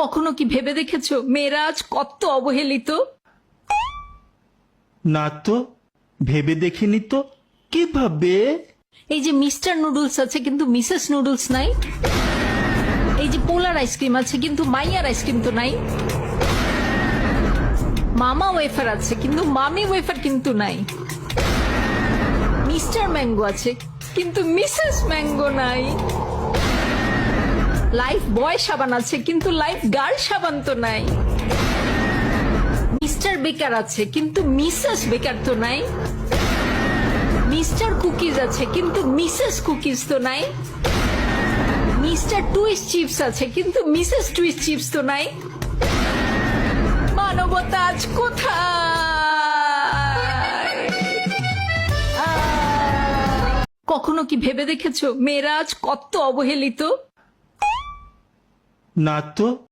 কখনো কি ভেবে দেখেছো মেয়েরা আজ কত অবহেলিত? না তো, ভেবে দেখিনি তো। কিভাবে? এই যে মিস্টার নুডলস আছে কিন্তু মিসেস নুডলস নাই। এই যে পোলার আইসক্রিম আছে কিন্তু মাইয়ার আইসক্রিম তো নাই। মামা ওয়েফার আছে কিন্তু মামি ওয়েফার কিন্তু নাই। মিস্টার ম্যাঙ্গো আছে কিন্তু মিসেস ম্যাঙ্গো নাই। লাইফ বয় সাবান আছে কিন্তু লাইফ গার্ল সাবান তো নাই। মিস্টার বেকার আছে কিন্তু মিসেস বেকার তো নাই। মিস্টার কুকিজ আছে কিন্তু মিসেস কুকিজ তো নাই। মিস্টার টুইস্ট চিপস আছে কিন্তু মিসেস টুইস্ট চিপস তো নাই। মানবতা আজ কোথায়? কখনো কি ভেবে দেখেছো মেয়েরা আজ কত অবহেলিত? না তো।